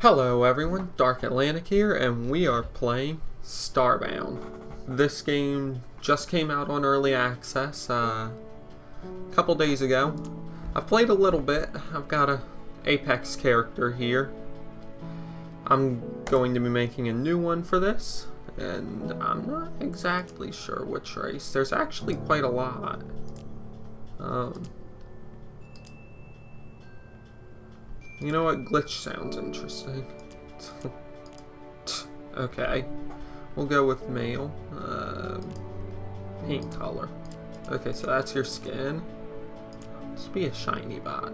Hello everyone, Darkatlantic here, and we are playing Starbound. This game just came out on early access a couple days ago. I've played a little bit. I've got a Apex character here. I'm going to be making a new one for this, and I'm not exactly sure which race. There's actually quite a lot. You know what? Glitch sounds interesting. Okay. We'll go with male. Paint color. Okay, so that's your skin. Let's be a shiny bot.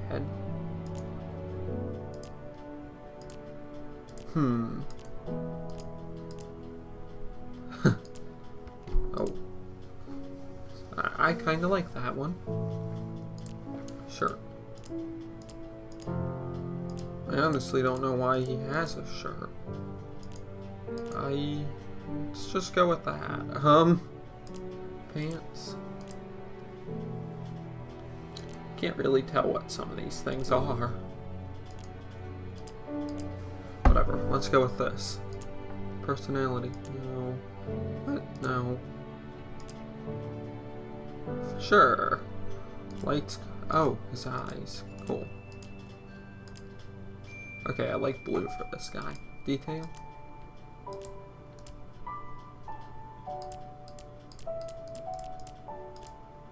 Head. Oh. I kinda like that one. Sure. I honestly don't know why he has a shirt. Let's just go with that. Pants. Can't really tell what some of these things are. Whatever, let's go with this. Personality, no. What? No. Sure. Lights, oh, his eyes, cool. Okay, I like blue for this guy. Detail.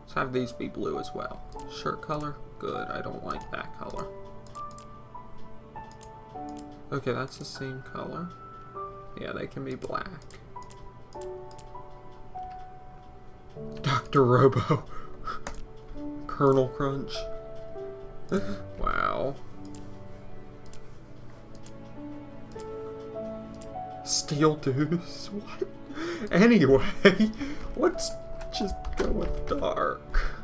Let's have these be blue as well. Shirt color? Good, I don't like that color. Okay, that's the same color. Yeah, they can be black. Dr. Robo. Colonel Crunch. Wow. Steel Deuce? What? Anyway, let's just go with dark.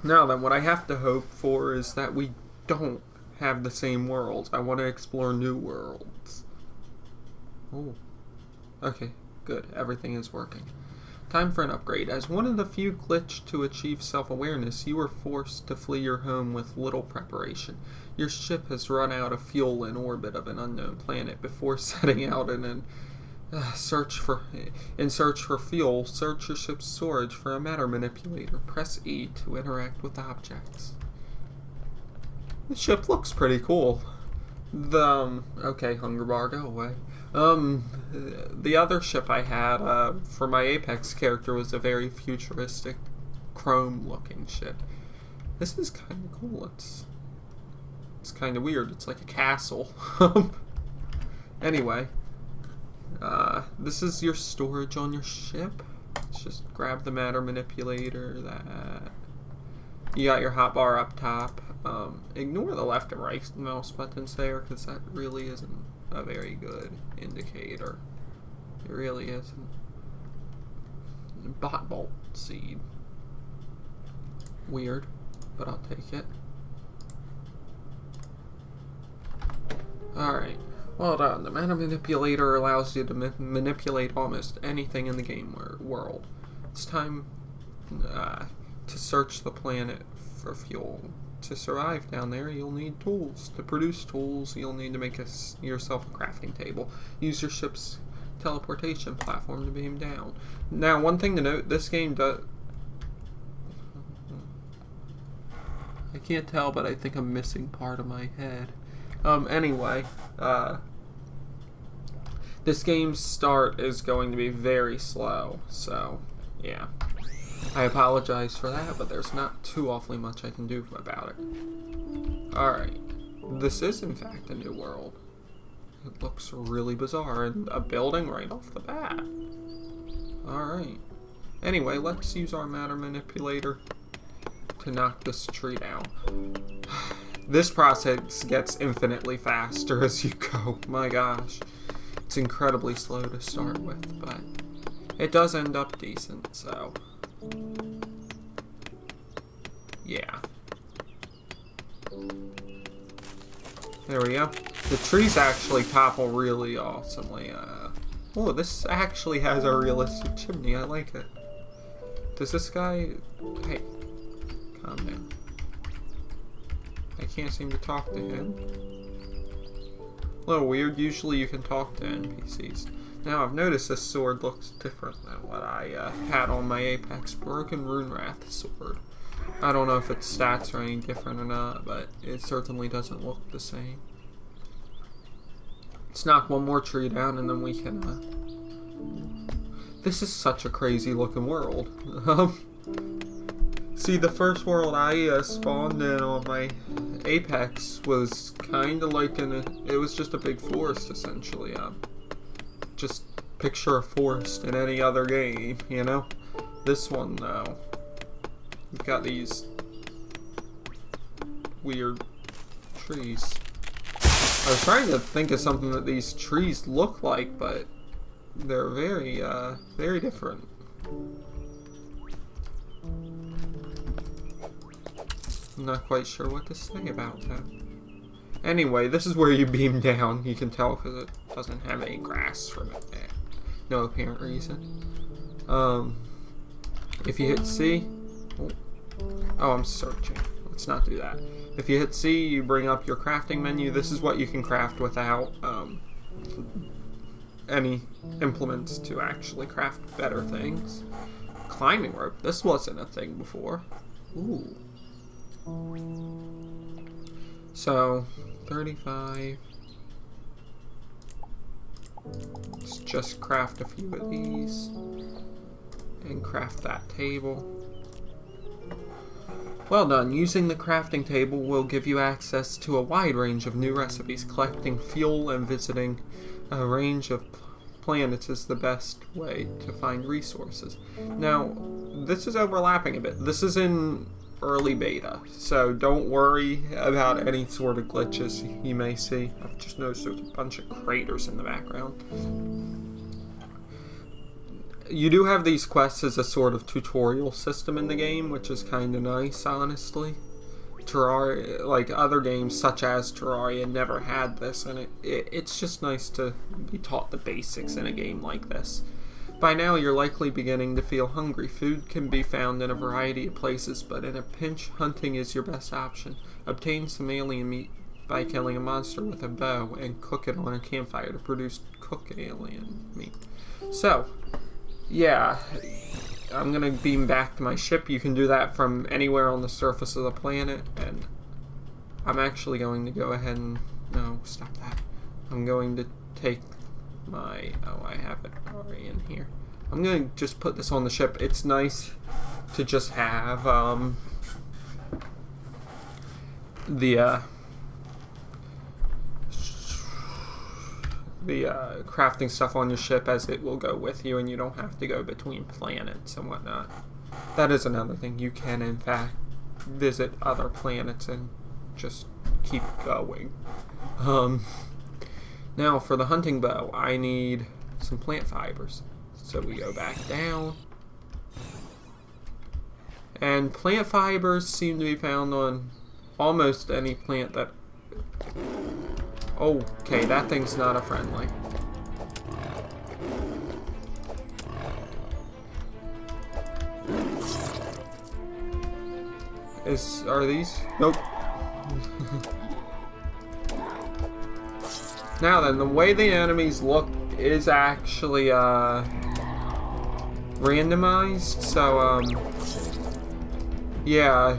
Now then, what I have to hope for is that we don't have the same worlds. I want to explore new worlds. Oh. Okay, good. Everything is working. Time for an upgrade. As one of the few glitched to achieve self-awareness, you were forced to flee your home with little preparation. Your ship has run out of fuel in orbit of an unknown planet. Before setting out in search for fuel, search your ship's storage for a matter manipulator. Press E to interact with objects. The ship looks pretty cool. Okay, hunger bar, go away. The other ship I had, for my Apex character was a very futuristic, chrome-looking ship. This is kind of cool. It's kind of weird. It's like a castle. Anyway, this is your storage on your ship. Let's just grab the matter manipulator, that. You got your hotbar up top. Ignore the left and right mouse buttons there, because that really isn't a very good indicator. It really isn't. Bot bolt seed. Weird, but I'll take it. Alright, well done. The matter manipulator allows you to manipulate almost anything in the game world. It's time to search the planet for fuel. To survive down there, you'll need tools. To produce tools, you'll need to make yourself a crafting table. Use your ship's teleportation platform to beam down. Now, one thing to note, this game does... I can't tell, but I think I'm missing part of my head. Anyway, this game's start is going to be very slow, so, yeah. I apologize for that, but there's not too awfully much I can do about it. Alright. This is, in fact, a new world. It looks really bizarre, and a building right off the bat. Alright. Anyway, let's use our matter manipulator to knock this tree down. This process gets infinitely faster as you go. My gosh. It's incredibly slow to start with, but it does end up decent, so... yeah. There we go. The trees actually topple really awesomely. Oh, this actually has a realistic chimney. I like it. Does this guy... hey, calm down. I can't seem to talk to him. A little weird. Usually you can talk to NPCs. Now I've noticed this sword looks different than what I had on my Apex. Broken Runewrath sword. I don't know if its stats are any different or not, but it certainly doesn't look the same. Let's knock one more tree down and then we can... This is such a crazy looking world. See, the first world I spawned in on my Apex was kind of like it was just a big forest, essentially. Just picture a forest in any other game, you know? This one, though, we've got these weird trees. I was trying to think of something that these trees look like, but they're very, very different. I'm not quite sure what to say about that. Anyway, this is where you beam down. You can tell because it doesn't have any grass from it. No apparent reason. If you hit C... Oh, I'm searching. Let's not do that. If you hit C, you bring up your crafting menu. This is what you can craft without any implements to actually craft better things. Climbing rope. This wasn't a thing before. Ooh. So, 35. Let's just craft a few of these. And craft that table. Well done. Using the crafting table will give you access to a wide range of new recipes. Collecting fuel and visiting a range of planets is the best way to find resources. Now, this is overlapping a bit. This is in early beta, so don't worry about any sort of glitches you may see. I've just noticed there's a bunch of craters in the background. You do have these quests as a sort of tutorial system in the game, which is kind of nice, honestly. Terraria, like other games such as Terraria, never had this, and it's just nice to be taught the basics in a game like this. By now, you're likely beginning to feel hungry. Food can be found in a variety of places, but in a pinch, hunting is your best option. Obtain some alien meat by killing a monster with a bow and cook it on a campfire to produce cooked alien meat. So, yeah, I'm gonna beam back to my ship. You can do that from anywhere on the surface of the planet, and I'm actually going to go ahead and... No, stop that. I'm going to take my... Oh, I have it already in here. I'm going to just put this on the ship. It's nice to just have the crafting stuff on your ship, as it will go with you and you don't have to go between planets and whatnot. That is another thing. You can, in fact, visit other planets and just keep going. Now, for the hunting bow, I need some plant fibers. So we go back down. And plant fibers seem to be found on almost any plant that... Okay, that thing's not a friendly. Are these? Nope. Now then, the way the enemies look is actually randomized, so yeah,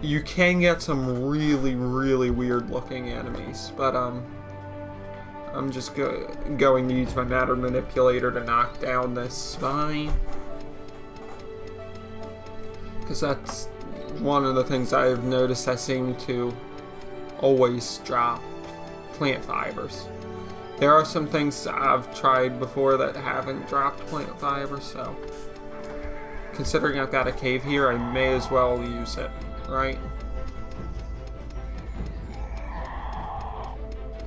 you can get some really, really weird looking enemies, but I'm just going to use my matter manipulator to knock down this spine, because that's one of the things I've noticed that seem to always drop plant fibers. There are some things I've tried before that haven't dropped plant fibers, so considering I've got a cave here, I may as well use it, right?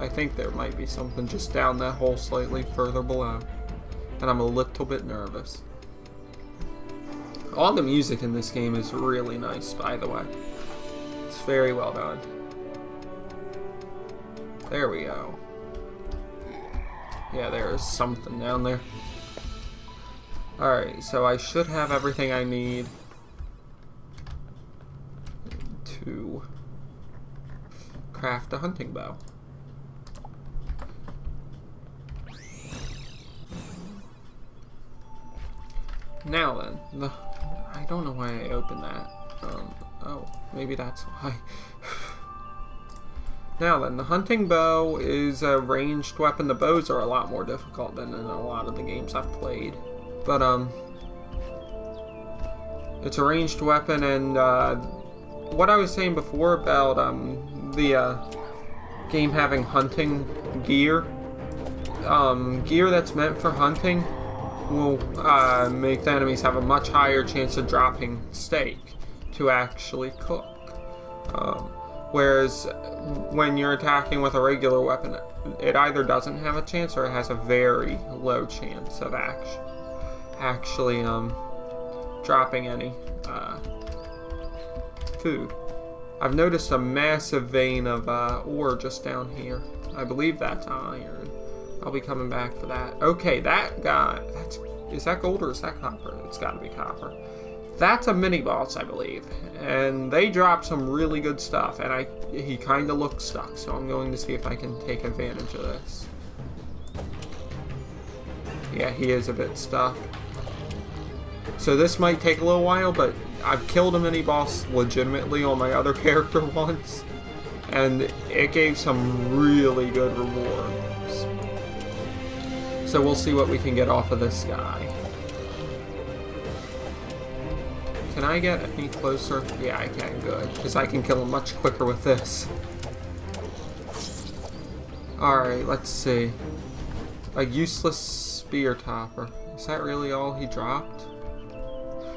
I think there might be something just down that hole slightly further below, and I'm a little bit nervous. All the music in this game is really nice, by the way. It's very well done. There we go. Yeah, there is something down there. Alright, so I should have everything I need to craft a hunting bow. Now then, I don't know why I opened that. Oh, maybe that's why. Now then, the hunting bow is a ranged weapon. The bows are a lot more difficult than in a lot of the games I've played. But, it's a ranged weapon, and, what I was saying before about, the, game having hunting gear. Gear that's meant for hunting will, make the enemies have a much higher chance of dropping steak to actually cook. Whereas when you're attacking with a regular weapon, it either doesn't have a chance or it has a very low chance of actually dropping any food. I've noticed a massive vein of ore just down here. I believe that's iron. I'll be coming back for that. Okay, that guy, is that gold or is that copper? It's gotta be copper. That's a mini boss, I believe, and they drop some really good stuff, and he kind of looks stuck, so I'm going to see if I can take advantage of this. Yeah, he is a bit stuck. So this might take a little while, but I've killed a mini boss legitimately on my other character once, and it gave some really good rewards. So we'll see what we can get off of this guy. Can I get any closer? Yeah, I can. Good. Because I can kill him much quicker with this. Alright, let's see. A useless spear topper. Is that really all he dropped?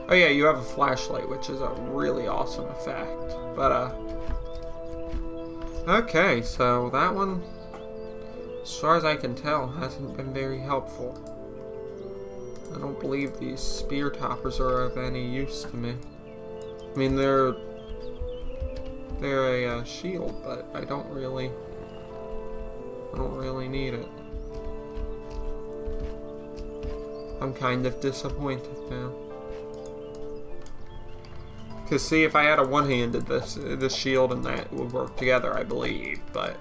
Oh yeah, you have a flashlight, which is a really awesome effect. But, okay, so that one, as far as I can tell, hasn't been very helpful. I don't believe these spear toppers are of any use to me. I mean, they're a shield, but I don't really need it. I'm kind of disappointed now. Cause see, if I had a one-handed, this shield and that would work together, I believe. But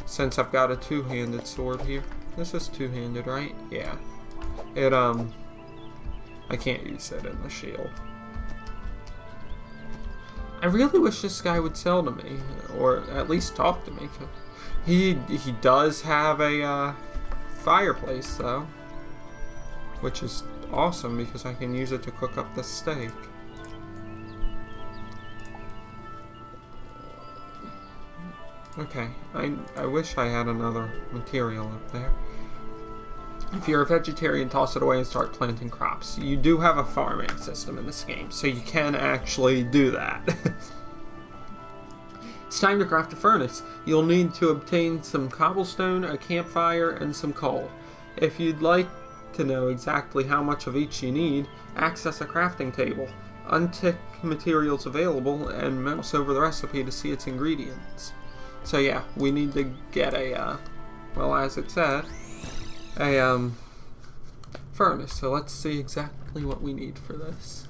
since I've got a two-handed sword here, this is two-handed, right? Yeah. It, I can't use it in the shield. I really wish this guy would sell to me, or at least talk to me. He does have a, fireplace, though. Which is awesome, because I can use it to cook up the steak. Okay, I wish I had another material up there. If you're a vegetarian, toss it away and start planting crops. You do have a farming system in this game, so you can actually do that. It's time to craft a furnace. You'll need to obtain some cobblestone, a campfire, and some coal. If you'd like to know exactly how much of each you need, access a crafting table. Untick materials available and mouse over the recipe to see its ingredients. So yeah, we need to get a, well, as it said, a furnace. So let's see exactly what we need for this.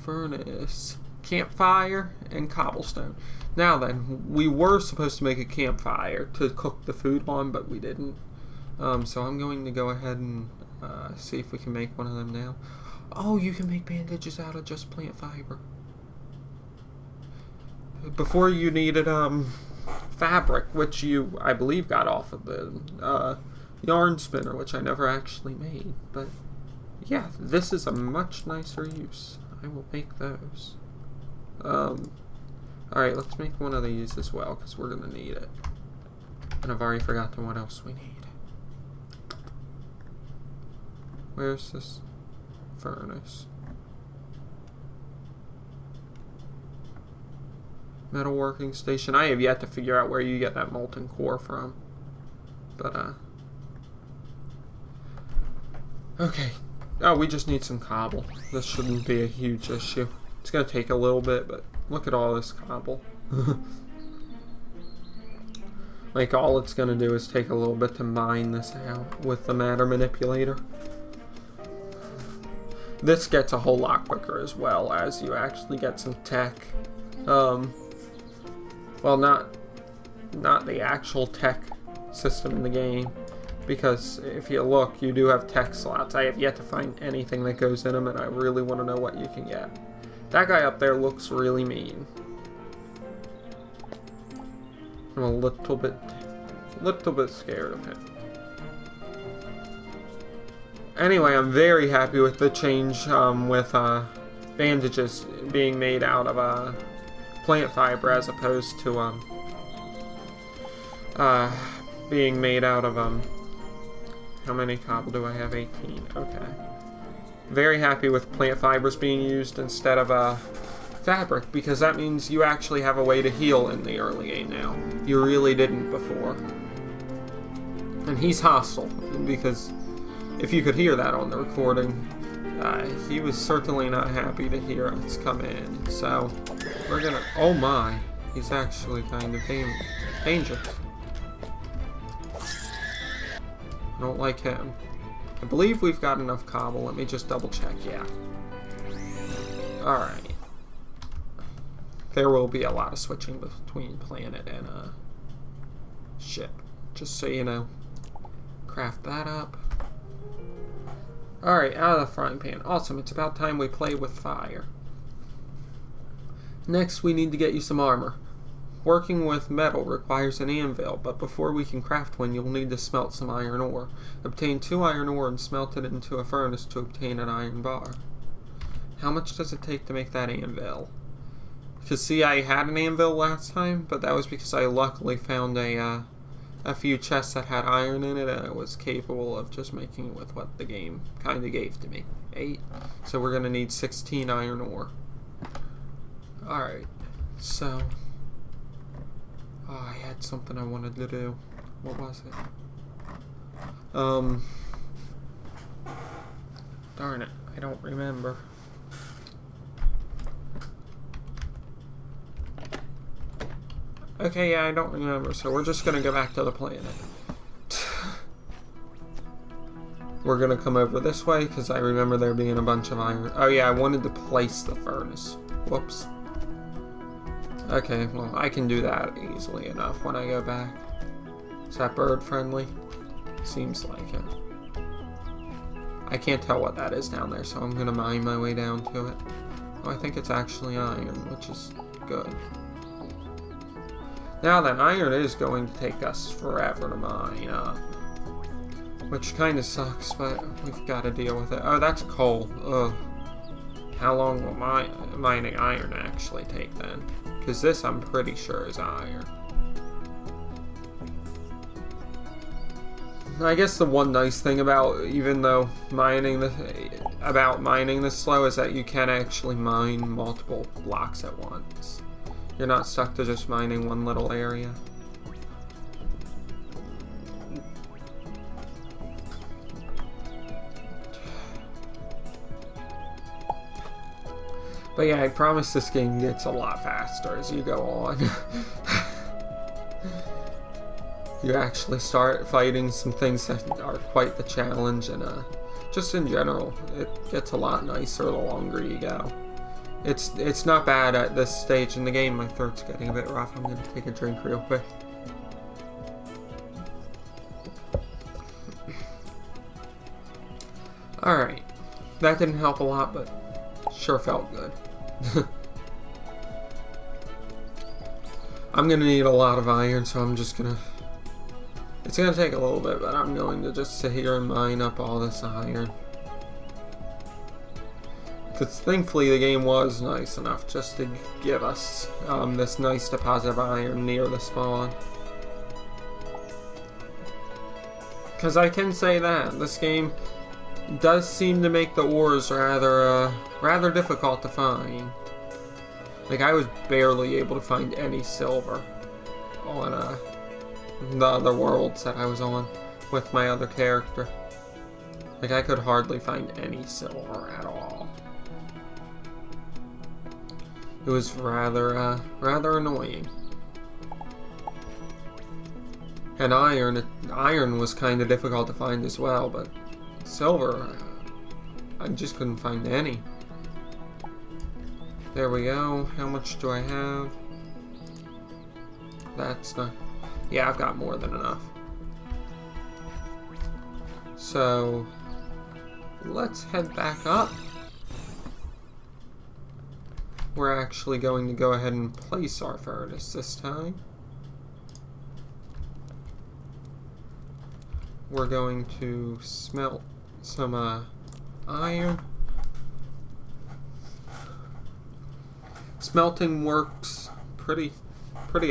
Furnace, campfire, and cobblestone. Now then, we were supposed to make a campfire to cook the food on, but we didn't. So I'm going to go ahead and see if we can make one of them now. Oh, you can make bandages out of just plant fiber. Before you needed fabric, which you, I believe, got off of the yarn spinner, which I never actually made. But yeah, this is a much nicer use. I will make those. Alright, let's make one of these as well, because we're going to need it. And I've already forgotten what else we need. Where's this furnace? Metalworking station. I have yet to figure out where you get that molten core from. But, okay. Oh, we just need some cobble. This shouldn't be a huge issue. It's going to take a little bit, but look at all this cobble. Like, all it's going to do is take a little bit to mine this out with the matter manipulator. this gets a whole lot quicker as well, as you actually get some tech. Well, not the actual tech system in the game, because if you look, you do have tech slots. I have yet to find anything that goes in them, and I really want to know what you can get. That guy up there looks really mean. I'm a little bit scared of him. Anyway, I'm very happy with the change with bandages being made out of plant fiber as opposed to being made out of how many cobble do I have? 18. Okay. Very happy with plant fibers being used instead of fabric, because that means you actually have a way to heal in the early game now. You really didn't before. And he's hostile, because if you could hear that on the recording, he was certainly not happy to hear us come in. So, we're gonna... Oh my, he's actually kind of dangerous. I don't like him. I believe we've got enough cobble. Let me just double check. Yeah. Alright. There will be a lot of switching between planet and ship. Just so you know. Craft that up. Alright, out of the frying pan. Awesome, it's about time we play with fire. Next, we need to get you some armor. Working with metal requires an anvil, but before we can craft one, you'll need to smelt some iron ore. Obtain 2 iron ore and smelt it into a furnace to obtain an iron bar. How much does it take to make that anvil? Because see, I had an anvil last time, but that was because I luckily found a few chests that had iron in it, and I was capable of just making it with what the game kind of gave to me. 8. So we're going to need 16 iron ore. Alright, so... Oh, I had something I wanted to do. What was it? Darn it, I don't remember. Okay, yeah, I don't remember, so we're just gonna go back to the planet. We're gonna come over this way, because I remember there being a bunch of iron. Oh yeah, I wanted to place the furnace. Whoops. Okay, well, I can do that easily enough when I go back. Is that bird friendly? Seems like it. I can't tell what that is down there, so I'm gonna mine my way down to it. Oh, I think it's actually iron, which is good. Now then, iron is going to take us forever to mine up. Which kind of sucks, but we've got to deal with it. Oh, that's coal. Ugh. How long will mining iron actually take then? Because this, I'm pretty sure, is iron. I guess the one nice thing about mining this slow is that you can actually mine multiple blocks at once. You're not stuck to just mining one little area. But yeah, I promise this game gets a lot faster as you go on. You actually start fighting some things that are quite the challenge, and just in general, it gets a lot nicer the longer you go. It's not bad at this stage in the game. My throat's getting a bit rough. I'm gonna take a drink real quick. Alright. That didn't help a lot, but sure felt good. I'm gonna need a lot of iron, so I'm just gonna... It's gonna take a little bit, but I'm going to just sit here and mine up all this iron. Because thankfully the game was nice enough just to give us this nice deposit of iron near the spawn. Because I can say that this game does seem to make the ores rather difficult to find. Like, I was barely able to find any silver on the other worlds that I was on with my other character. Like, I could hardly find any silver at all. It was rather annoying. And iron was kind of difficult to find as well, but silver, I just couldn't find any. There we go. How much do I have? That's not... Yeah, I've got more than enough. So, let's head back up. We're actually going to go ahead and place our furnace this time. We're going to smelt some iron. Smelting works pretty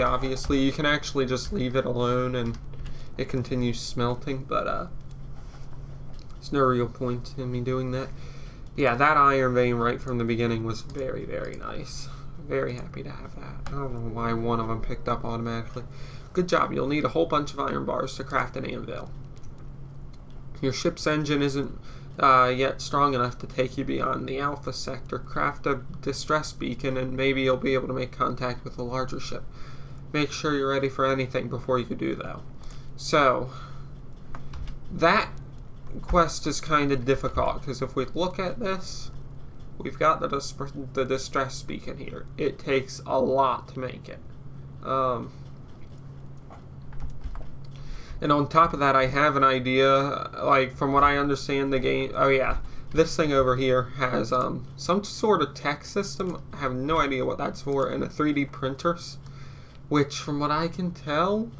obviously. You can actually just leave it alone and it continues smelting, but there's no real point in me doing that. Yeah, that iron vein right from the beginning was very, very nice. Very happy to have that. I don't know why one of them picked up automatically. Good job. You'll need a whole bunch of iron bars to craft an anvil. Your ship's engine isn't yet strong enough to take you beyond the Alpha sector. Craft a distress beacon and maybe you'll be able to make contact with a larger ship. Make sure you're ready for anything before you do, though. So, that quest is kind of difficult, because if we look at this, we've got the distress beacon here. It takes a lot to make it. And on top of that, I have an idea, like, from what I understand the game... Oh, yeah. This thing over here has some sort of tech system. I have no idea what that's for. And a 3D printers, which, from what I can tell,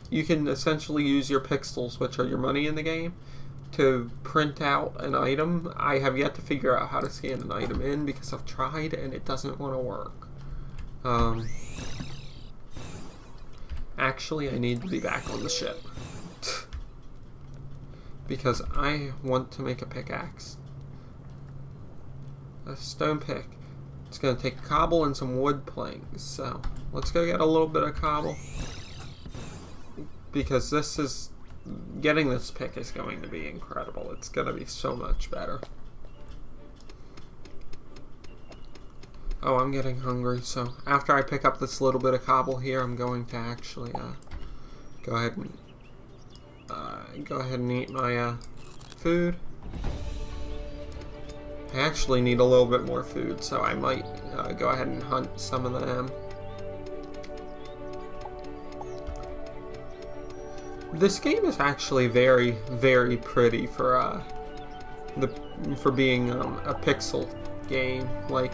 you can essentially use your pixels, which are your money in the game, to print out an item. I have yet to figure out how to scan an item in, because I've tried and it doesn't want to work. Actually, I need to be back on the ship. Because I want to make a pickaxe. A stone pick. It's going to take cobble and some wood planks. So, let's go get a little bit of cobble. Because getting this pick is going to be incredible. It's going to be so much better. Oh, I'm getting hungry, so after I pick up this little bit of cobble here, I'm going to actually go ahead and eat my food. I actually need a little bit more food, so I might go ahead and hunt some of them. This game is actually very, very pretty for being a pixel game. Like,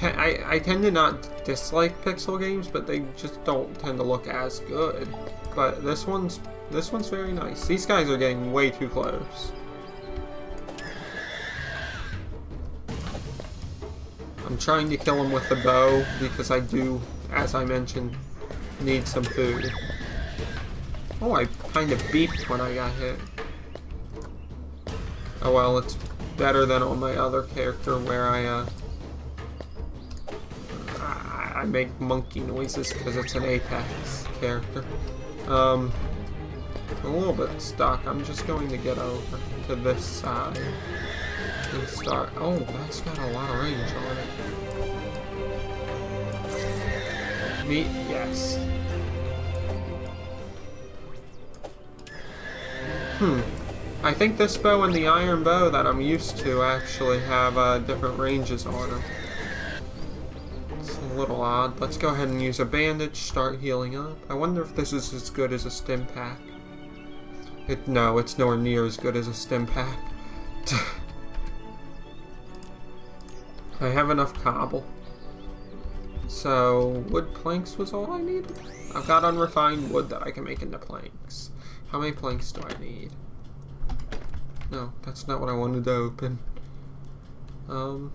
I tend to not dislike pixel games, but they just don't tend to look as good. But this one's very nice. These guys are getting way too close. I'm trying to kill them with the bow because I do, as I mentioned, need some food. Oh, I kind of beeped when I got hit. Oh well, it's better than on my other character where I make monkey noises because it's an Apex character. I'm a little bit stuck. I'm just going to get over to this side and start. Oh, that's got a lot of range on it. Meat, yes. I think this bow and the iron bow that I'm used to actually have different ranges on them. It's a little odd. Let's go ahead and use a bandage, start healing up. I wonder if this is as good as a stim pack. No, it's nowhere near as good as a stim pack. I have enough cobble. So, wood planks was all I needed. I've got unrefined wood that I can make into planks. How many planks do I need? No, that's not what I wanted to open. Oh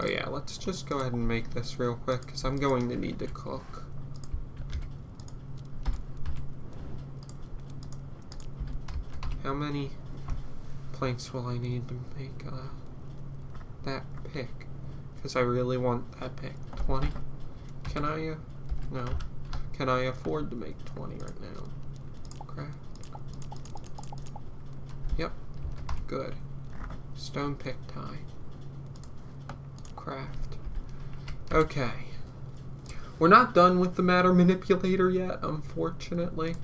yeah, let's just go ahead and make this real quick, because I'm going to need to cook. How many planks will I need to make that pick? Because I really want that pick. 20? Can I, no. Can I afford to make 20 right now? Craft. Yep. Good. Stone pick time. Craft. Okay. We're not done with the matter manipulator yet, unfortunately.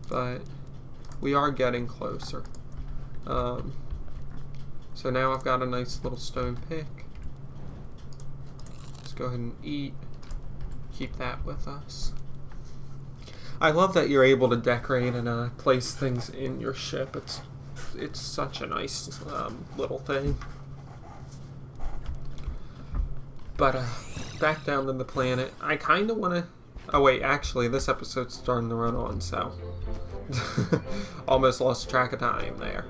But we are getting closer. So now I've got a nice little stone pick. Let's go ahead and eat. Keep that with us. I love that you're able to decorate and place things in your ship. It's such a nice little thing. But back down to the planet. I kind of want to... Oh wait, actually this episode's starting to run on, so... Almost lost track of time there.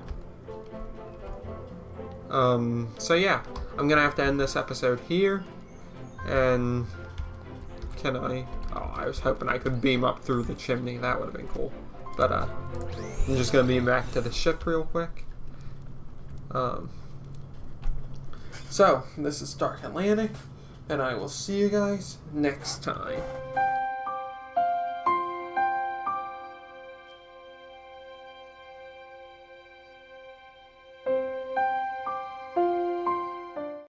So yeah, I'm gonna have to end this episode here, and can I? Oh, I was hoping I could beam up through the chimney. That would have been cool. But I'm just gonna beam back to the ship real quick. So this is Darkatlantic, and I will see you guys next time.